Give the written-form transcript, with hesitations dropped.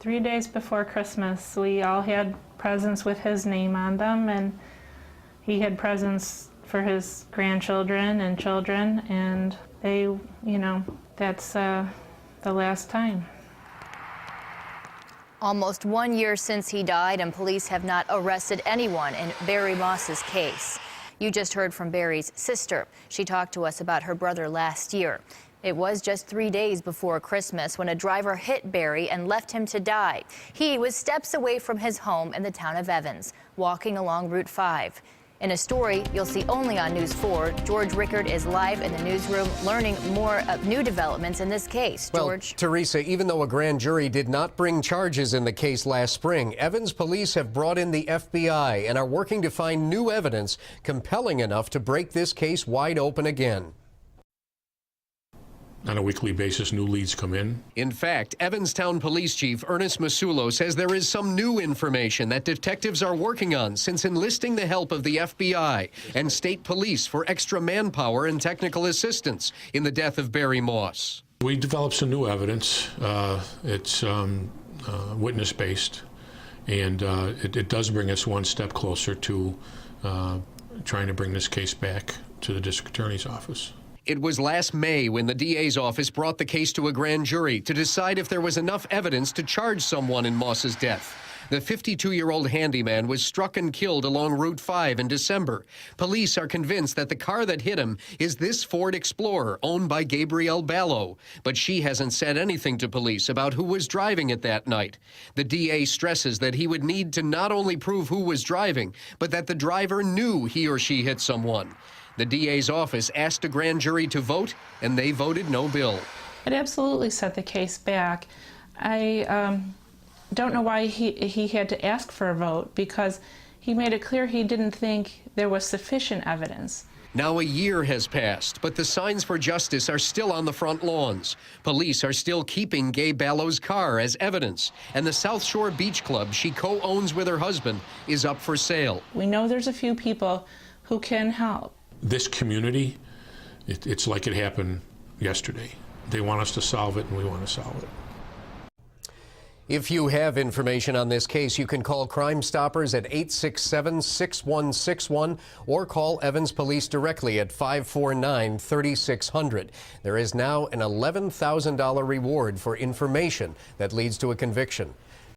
3 days before Christmas. We all had presents with his name on them, and he had presents for his grandchildren and children, and they, that's the last time. Almost 1 year since he died, and police have not arrested anyone in Barry Moss's case. You just heard from Barry's sister. She talked to us about her brother last year. It was just 3 days before Christmas when a driver hit Barry and left him to die. He was steps away from his home in the town of Evans, walking along Route 5. In a story you'll see only on News 4, George Rickard is live in the newsroom learning more of new developments in this case. George? Well, Teresa, even though a grand jury did not bring charges in the case last spring, Evans police have brought in the FBI and are working to find new evidence compelling enough to break this case wide open again. On a weekly basis, new leads come in. In fact, Evanstown Police Chief Ernest Masulo says there is some new information that detectives are working on since enlisting the help of the FBI and state police for extra manpower and technical assistance in the death of Barry Moss. We developed some new evidence. It's witness-based, and it does bring us one step closer to trying to bring this case back to the district attorney's office. It was last May when the DA's office brought the case to a grand jury to decide if there was enough evidence to charge someone in Moss's death. The 52-year-old handyman was struck and killed along Route 5 in December. Police are convinced that the car that hit him is this Ford Explorer owned by Gabrielle Ballo, but she hasn't said anything to police about who was driving it that night. The DA stresses that he would need to not only prove who was driving, but that the driver knew he or she hit someone. The DA's office asked a grand jury to vote, and they voted no bill. It absolutely set the case back. I don't know why he had to ask for a vote, because he made it clear he didn't think there was sufficient evidence. Now a year has passed, but the signs for justice are still on the front lawns. Police are still keeping Gay Ballo's car as evidence, and the South Shore Beach Club she co-owns with her husband is up for sale. We know there's a few people who can help. This community, it's like it happened yesterday. They want us to solve it, and we want to solve it. If you have information on this case, you can call Crime Stoppers at 867-6161 or call Evans Police directly at 549-3600. There is now an $11,000 reward for information that leads to a conviction.